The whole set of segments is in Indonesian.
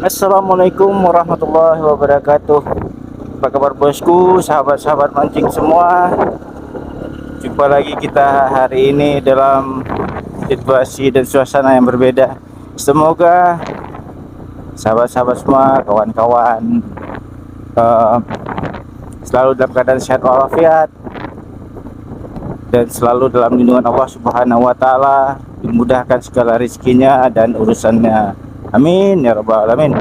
Assalamualaikum warahmatullahi wabarakatuh. Apa kabar bosku, sahabat-sahabat mancing semua? Jumpa lagi kita hari ini dalam situasi dan suasana yang berbeda. Semoga sahabat-sahabat semua, kawan-kawan selalu dalam keadaan sehat walafiat dan selalu dalam lindungan Allah Subhanahu wa taala, dimudahkan segala rezekinya dan urusannya. Amin ya rabbal alamin.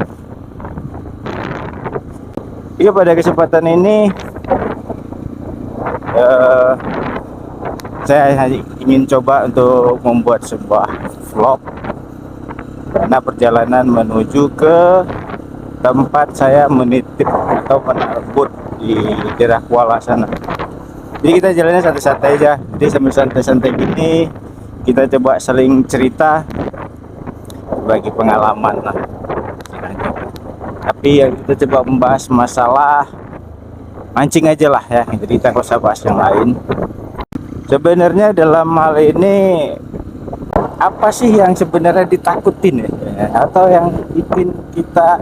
Iya, pada kesempatan ini saya ingin coba untuk membuat sebuah vlog karena perjalanan menuju ke tempat saya menitip atau menaruh boot di daerah Kuala sana. Jadi kita jalannya santai-santai aja. Jadi sambil santai-santai gini kita coba saling cerita, bagi pengalaman lah. Tapi yang kita coba membahas masalah mancing aja lah ya. Jadi kita nggak usah bahas yang lain. Sebenarnya dalam hal ini apa sih yang sebenarnya ditakutin ya? Atau yang bikin kita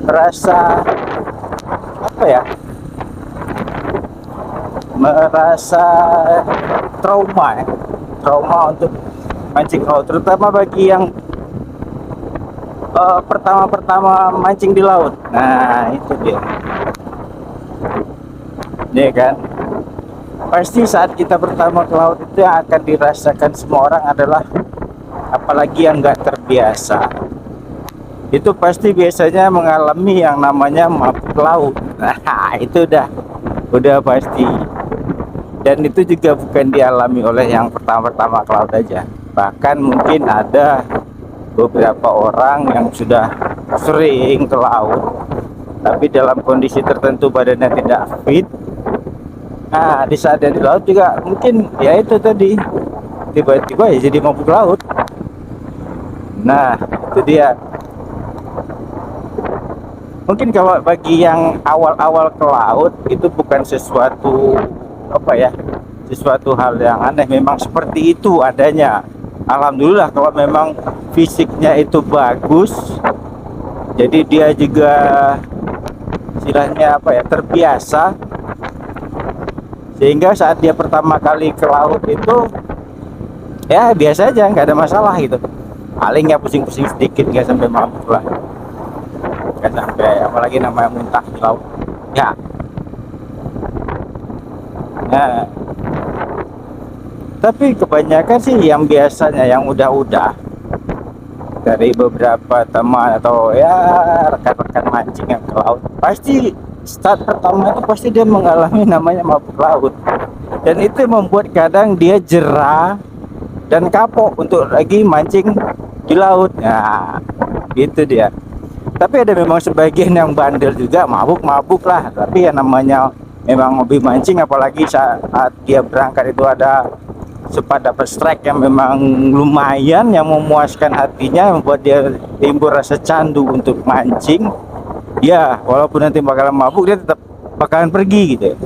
merasa apa ya? Merasa trauma ya. Trauma untuk mancing laut, terutama bagi yang pertama-pertama mancing di laut. Nah itu dia, ya kan. Pasti saat kita pertama ke laut itu yang akan dirasakan semua orang adalah, apalagi yang nggak terbiasa, itu pasti biasanya mengalami yang namanya mabuk laut. Nah itu udah pasti. Dan itu juga bukan dialami oleh yang pertama-pertama ke laut aja, bahkan mungkin ada beberapa orang yang sudah sering ke laut tapi dalam kondisi tertentu badannya tidak fit. Nah di saat dia di laut juga mungkin ya itu tadi, tiba-tiba ya jadi mabuk laut. Nah itu dia. Mungkin kalau bagi yang awal-awal ke laut itu bukan sesuatu apa ya, sesuatu hal yang aneh, memang seperti itu adanya. Alhamdulillah kalau memang fisiknya itu bagus, jadi dia juga istilahnya apa ya, terbiasa, sehingga saat dia pertama kali ke laut itu ya biasa aja, nggak ada masalah gitu. Paling nggak pusing-pusing sedikit, nggak sampai mabuk lah, nggak sampai apalagi namanya muntah di laut ya. Nah tapi kebanyakan sih yang biasanya yang udah dari beberapa teman atau ya rekan-rekan mancing yang ke laut, pasti start pertama itu pasti dia mengalami namanya mabuk laut, dan itu membuat kadang dia jera dan kapok untuk lagi mancing di laut. Nah gitu dia. Tapi ada memang sebagian yang bandel juga, mabuk lah, tapi ya namanya memang hobi mancing, apalagi saat dia berangkat itu ada sempat dapat strike yang memang lumayan, yang memuaskan hatinya, membuat dia timbul rasa candu untuk mancing. Ya walaupun nanti bakalan mabuk, dia tetap bakalan pergi gitu ya.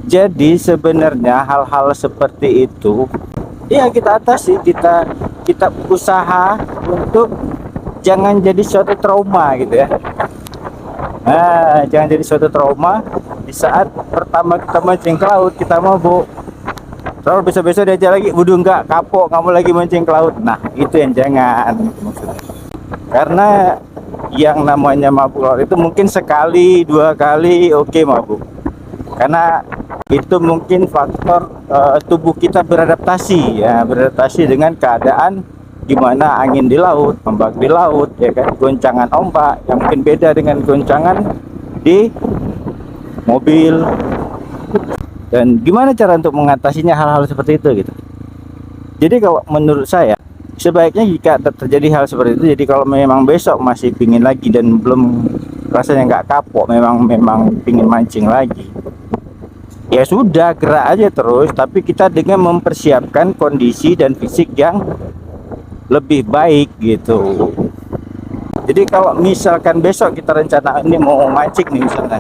Jadi sebenarnya hal-hal seperti itu ya kita atasi, kita usaha untuk jangan jadi suatu trauma gitu ya. Nah jangan jadi suatu trauma di saat pertama kita mancing ke laut kita mabuk, terus besok-besok diajak lagi, "Waduh enggak, kapok kamu lagi mancing ke laut." Nah itu yang jangan, karena yang namanya mabuk laut itu mungkin sekali dua kali oke mabuk, karena itu mungkin faktor tubuh kita beradaptasi ya, beradaptasi dengan keadaan gimana angin di laut, ombak di laut ya kan, goncangan ombak yang mungkin beda dengan goncangan di mobil. Dan gimana cara untuk mengatasinya hal-hal seperti itu gitu. Jadi kalau menurut saya sebaiknya jika terjadi hal seperti itu, jadi kalau memang besok masih pingin lagi dan belum, rasanya nggak kapok, memang pingin mancing lagi, ya sudah gerak aja terus, tapi kita dengan mempersiapkan kondisi dan fisik yang lebih baik gitu. Jadi kalau misalkan besok kita rencana ini mau mancing nih misalnya,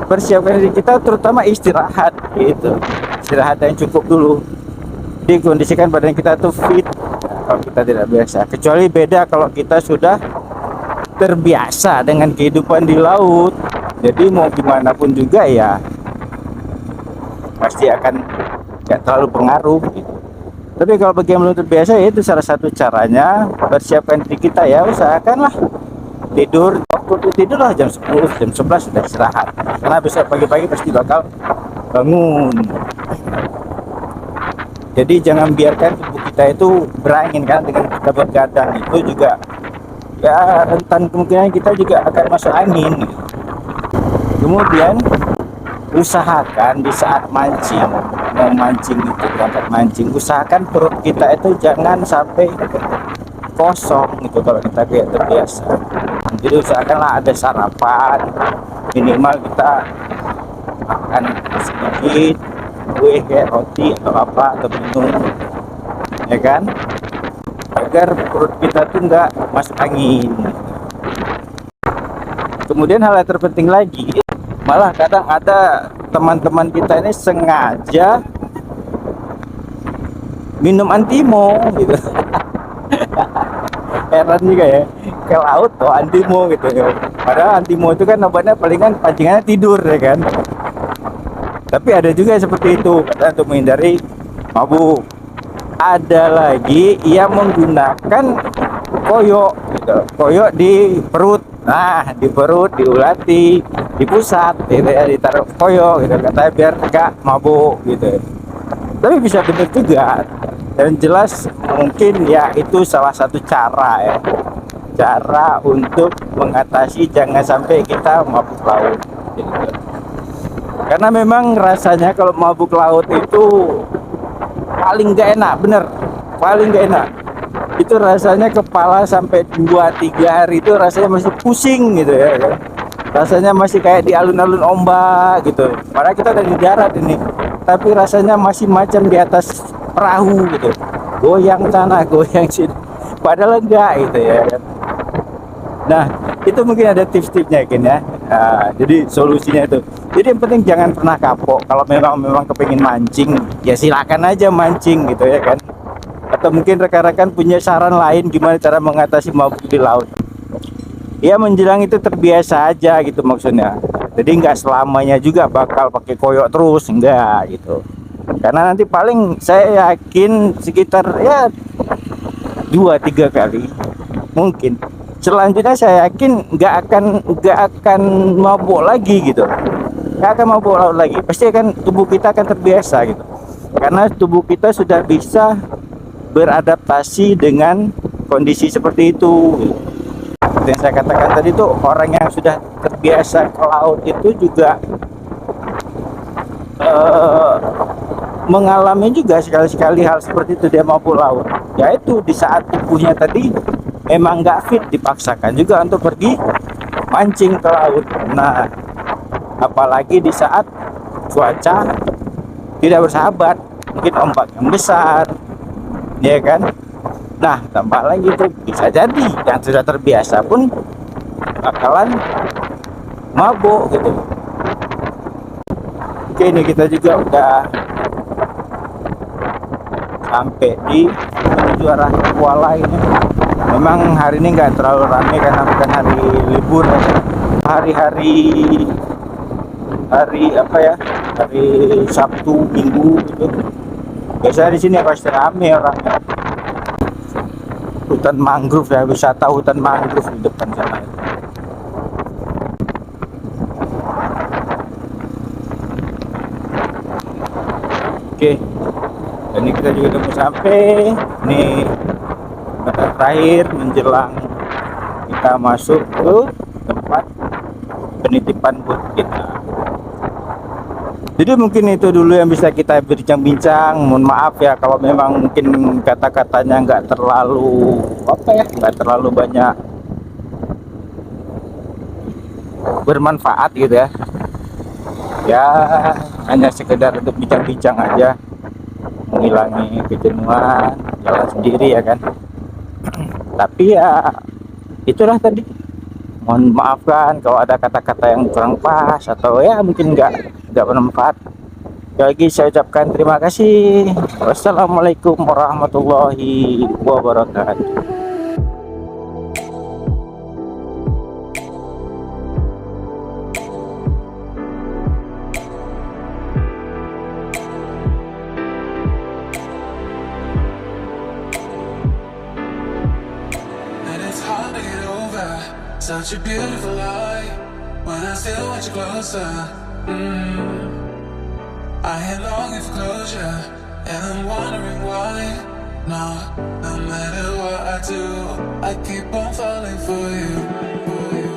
persiapkan diri kita, terutama istirahat gitu, istirahat yang cukup dulu, dikondisikan badan kita tuh fit. Kalau kita kita tidak biasa. Kecuali beda kalau kita sudah terbiasa dengan kehidupan di laut. Jadi mau gimana pun juga ya pasti akan nggak terlalu pengaruh gitu. Tapi kalau bagi yang belum terbiasa, ya itu salah satu caranya persiapkan diri kita ya. Usahakanlah tidur, waktu tidurlah jam 10, jam 11 sudah istirahat, karena besok pagi-pagi pasti bakal bangun. Jadi jangan biarkan tubuh kita itu berangin kan, dengan kita bergadang itu juga ya rentan kemungkinan kita juga akan masuk angin. Kemudian usahakan di saat mancing, mau mancing itu berangkat mancing, usahakan perut kita itu jangan sampai kosong gitu kalau kita kayak terbiasa. Jadi usahakanlah ada sarapan, minimal kita makan sedikit kue kayak roti atau apa atau minum, ya kan, agar perut kita tuh nggak masuk angin. Kemudian hal yang terpenting lagi, malah kadang ada teman-teman kita ini sengaja minum antimo gitu. Heran juga ya, ke laut tuh antimo gitu ya. Padahal antimo itu kan obatnya palingan pancingannya tidur ya kan. Tapi ada juga seperti itu, karena untuk menghindari mabuk. Ada lagi yang menggunakan koyok gitu. Koyok di perut. Nah, di perut, diulati, di pusat gitu ya, ditaruh koyok gitu, katanya biar gak mabuk gitu. Tapi bisa benar juga. Dan jelas mungkin ya itu salah satu cara ya, cara untuk mengatasi jangan sampai kita mabuk laut gitu. Karena memang rasanya kalau mabuk laut itu paling gak enak, bener, paling gak enak. Itu rasanya kepala sampai 2-3 hari itu rasanya masih pusing gitu ya kan? Rasanya masih kayak di alun-alun ombak gitu. Padahal kita udah di darat ini, tapi rasanya masih macam di atas perahu gitu, goyang sana goyang sini, padahal enggak gitu ya kan. Nah itu mungkin ada tips-tipsnya kan ya. Nah, jadi solusinya itu, jadi yang penting jangan pernah kapok. Kalau memang kepingin mancing ya silakan aja mancing gitu ya kan. Atau mungkin rekan-rekan punya saran lain gimana cara mengatasi mabuk di laut, ya menjelang itu terbiasa aja gitu maksudnya. Jadi nggak selamanya juga bakal pakai koyok terus, enggak gitu. Karena nanti paling saya yakin sekitar ya 2-3 kali mungkin. Selanjutnya saya yakin nggak akan mabuk lagi gitu, nggak akan mabuk laut lagi. Pasti akan tubuh kita akan terbiasa gitu, karena tubuh kita sudah bisa beradaptasi dengan kondisi seperti itu. Seperti yang saya katakan tadi tuh, orang yang sudah terbiasa ke laut itu juga mengalami juga sekali-sekali hal seperti itu, dia mabuk laut. Yaitu di saat tubuhnya tadi memang nggak fit, dipaksakan juga untuk pergi mancing ke laut. Nah, apalagi di saat cuaca tidak bersahabat, mungkin ombak yang besar, ya kan. Nah, tambah lagi itu bisa jadi yang sudah terbiasa pun bakalan mabuk gitu. Oke, ini kita juga udah sampai di menuju arah Kuala ini. Memang hari ini nggak terlalu ramai karena bukan hari libur ya. Hari apa ya, hari Sabtu Minggu gitu. Biasanya di sini pasti ramai orangnya. Hutan mangrove ya, wisata hutan mangrove di depan sana. Oke, ini kita juga udah sampai. Ini batas terakhir menjelang kita masuk ke tempat penitipan boot kita. Jadi mungkin itu dulu yang bisa kita bincang-bincang. Mohon maaf ya kalau memang mungkin kata-katanya nggak terlalu nggak terlalu banyak bermanfaat gitu ya. Ya hanya sekedar untuk bincang-bincang aja, menghilangi kejenuhan, jalan sendiri ya kan. Tapi ya itulah tadi, mohon maafkan kalau ada kata-kata yang kurang pas atau ya mungkin nggak bermanfaat. lagi saya ucapkan terima kasih. Wassalamualaikum warahmatullahi wabarakatuh. And it's hard to get over such a beautiful lie when I still want you closer. I am longing for closure, and I'm wondering why. No, no matter what I do, I keep on falling for you. For you.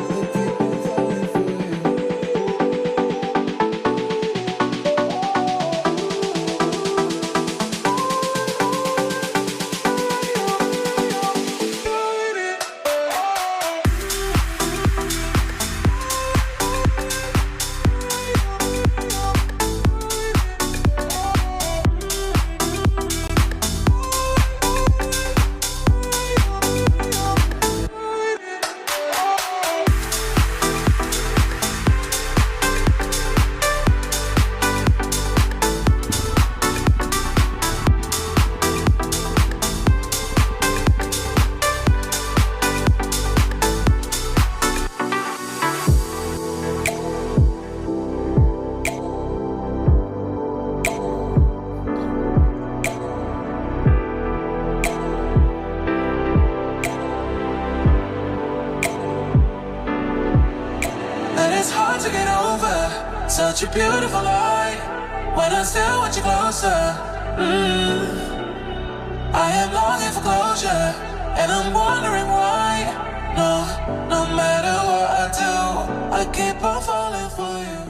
I keep on falling for you. And it's hard to get over such a beautiful lie when I still want you closer. I am longing for closure, and I'm wondering why. No, no matter what I do, I keep on falling for you.